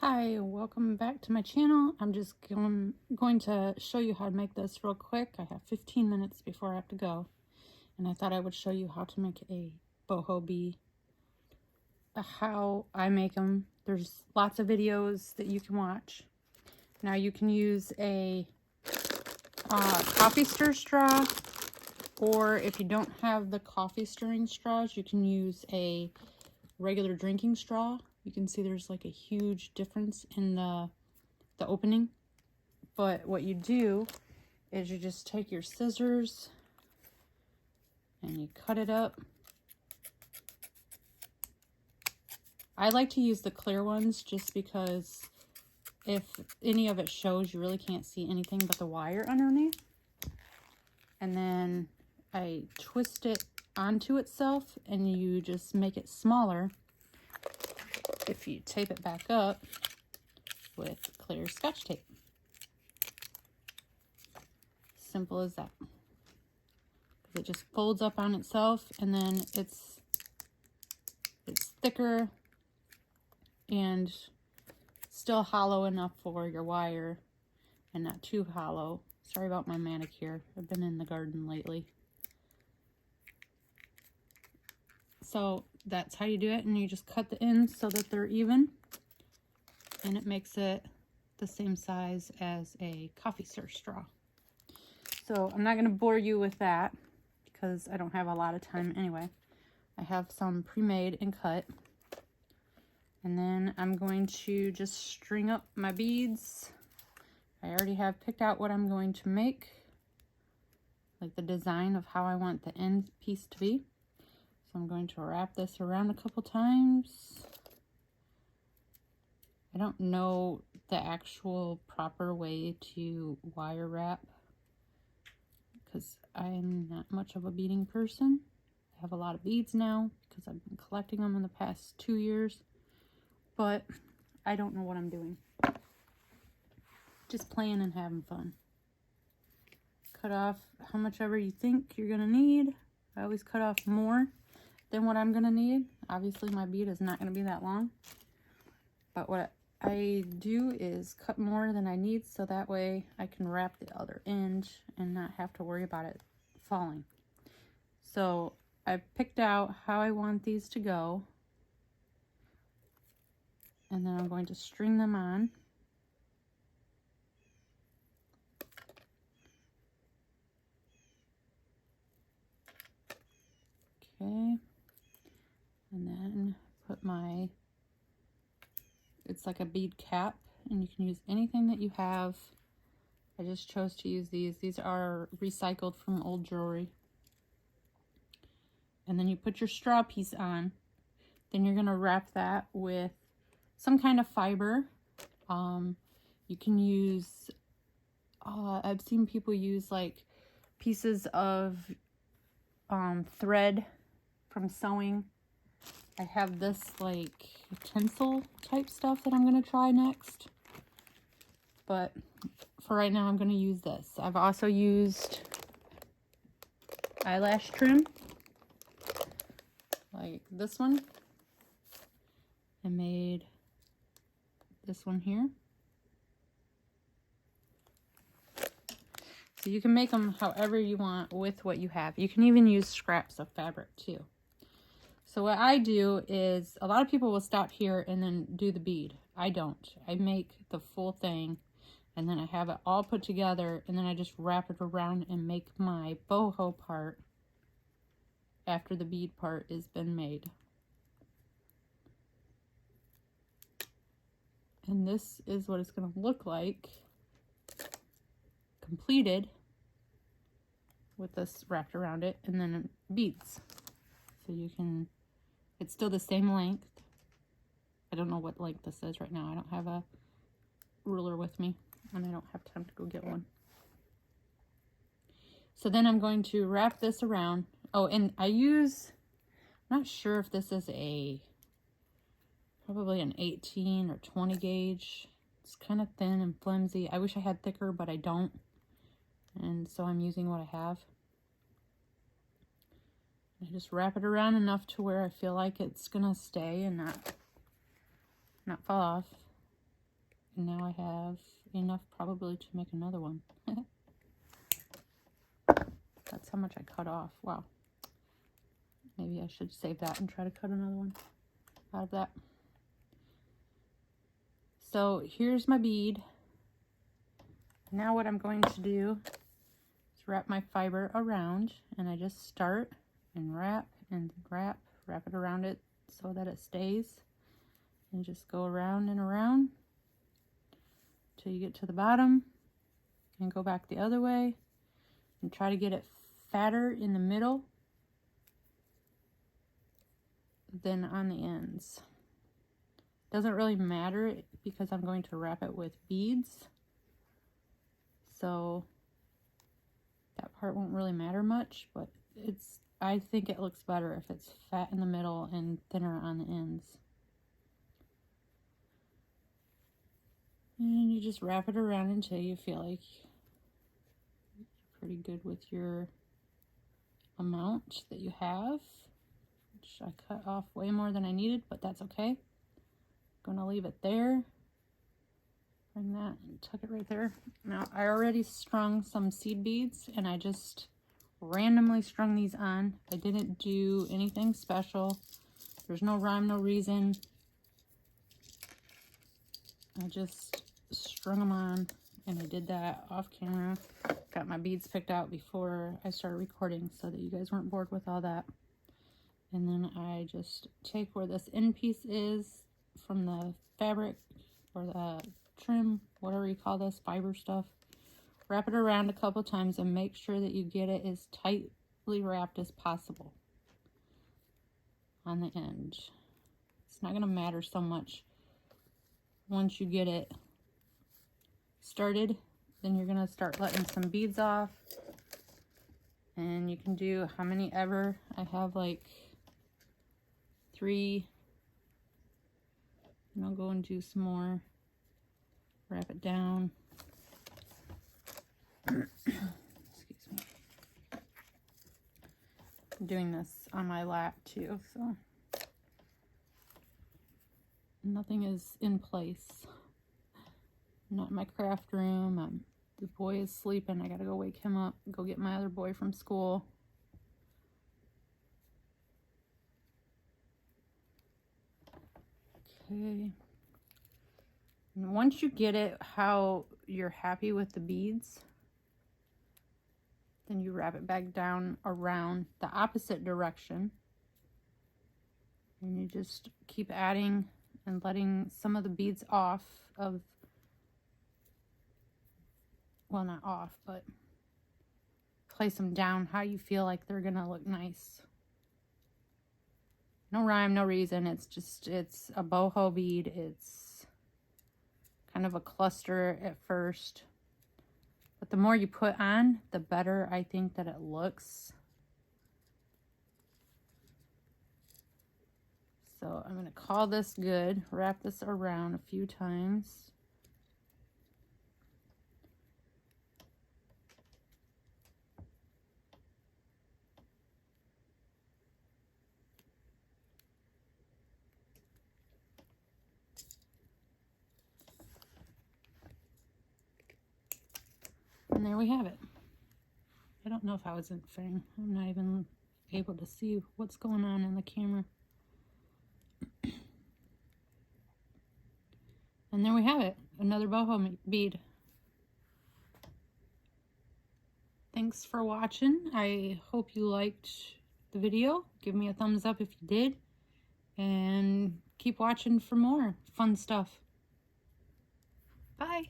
Hi, welcome back to my channel. I'm just going to show you how to make this real quick. I have 15 minutes before I have to go, and I thought I would show you how to make a boho bee, how I make them. There's lots of videos that you can watch. Now you can use a coffee stir straw, or if you don't have the coffee stirring straws, you can use a regular drinking straw. You can see there's like a huge difference in the opening. But what you do is you just take your scissors and you cut it up. I like to use the clear ones just because if any of it shows, you really can't see anything but the wire underneath. And then I twist it onto itself and you just make it smaller if you tape it back up with clear Scotch tape. Simple as that. It just folds up on itself, and then it's thicker and still hollow enough for your wire and not too hollow. Sorry about my manicure. I've been in the garden lately. So that's how you do it, and you just cut the ends so that they're even, and it makes it the same size as a coffee stir straw. So I'm not going to bore you with that because I don't have a lot of time anyway. I have some pre-made and cut. And then I'm going to just string up my beads. I already have picked out what I'm going to make, like the design of how I want the end piece to be. So I'm going to wrap this around a couple times. I don't know the actual proper way to wire wrap because I'm not much of a beading person. I have a lot of beads now because I've been collecting them in the past 2 years, but I don't know what I'm doing. Just playing and having fun. Cut off how much ever you think you're gonna need. I always cut off more than what I'm gonna need. Obviously my bead is not gonna be that long, but what I do is cut more than I need so that way I can wrap the other end and not have to worry about it falling. So I've picked out how I want these to go, and then I'm going to string them on. Okay, and then put my, it's like a bead cap, and you can use anything that you have. I just chose to use these. These are recycled from old jewelry. And then you put your straw piece on. Then you're gonna wrap that with some kind of fiber. You can use, I've seen people use like pieces of thread from sewing. I have this like tinsel type stuff that I'm gonna try next. But for right now, I'm gonna use this. I've also used eyelash trim, like this one. I made this one here. So you can make them however you want with what you have. You can even use scraps of fabric too. So what I do is, a lot of people will stop here and then do the bead. I don't. I make the full thing, and then I have it all put together, and then I just wrap it around and make my boho part after the bead part has been made. And this is what it's going to look like completed with this wrapped around it, and then beads. So you can, it's still the same length. I don't know what length this is right now. I don't have a ruler with me, and I don't have time to go get one. So then I'm going to wrap this around. Oh, and I use, I'm not sure if this is probably an 18 or 20 gauge. It's kind of thin and flimsy. I wish I had thicker, but I don't. And so I'm using what I have. I just wrap it around enough to where I feel like it's gonna stay and not fall off. And now I have enough probably to make another one. That's how much I cut off. Wow. Maybe I should save that and try to cut another one out of that. So here's my bead. Now what I'm going to do is wrap my fiber around, and I just start and wrap it around it so that it stays, and just go around and around till you get to the bottom, and go back the other way and try to get it fatter in the middle than on the ends. Doesn't really matter because I'm going to wrap it with beads, so that part won't really matter much, but I think it looks better if it's fat in the middle and thinner on the ends. And you just wrap it around until you feel like you're pretty good with your amount that you have, which I cut off way more than I needed, but that's okay. Gonna leave it there. Bring that and tuck it right there. Now I already strung some seed beads, and I just randomly strung these on. I didn't do anything special. There's no rhyme, no reason. I just strung them on, and I did that off camera. Got my beads picked out before I started recording so that you guys weren't bored with all that. And then I just take where this end piece is from the fabric or the trim, whatever you call this, fiber stuff. Wrap it around a couple times and make sure that you get it as tightly wrapped as possible on the end. It's not going to matter so much once you get it started. Then you're going to start letting some beads off, and you can do how many ever. I have like 3, and I'll go and do some more. Wrap it down. Excuse me. I'm doing this on my lap too, so nothing is in place. I'm not in my craft room. The boy is sleeping. I gotta go wake him up, go get my other boy from school. Okay. And once you get it how you're happy with the beads, then you wrap it back down around the opposite direction, and you just keep adding and letting some of the beads off of, well, not off, but place them down how you feel like they're gonna look nice. No rhyme, no reason. It's a boho bead. It's kind of a cluster at first, but the more you put on, the better I think that it looks. So I'm going to call this good, wrap this around a few times. And there we have it. I don't know if I was in frame. I'm not even able to see what's going on in the camera. And there we have it, another boho bead. Thanks for watching. I hope you liked the video. Give me a thumbs up if you did. And keep watching for more fun stuff. Bye.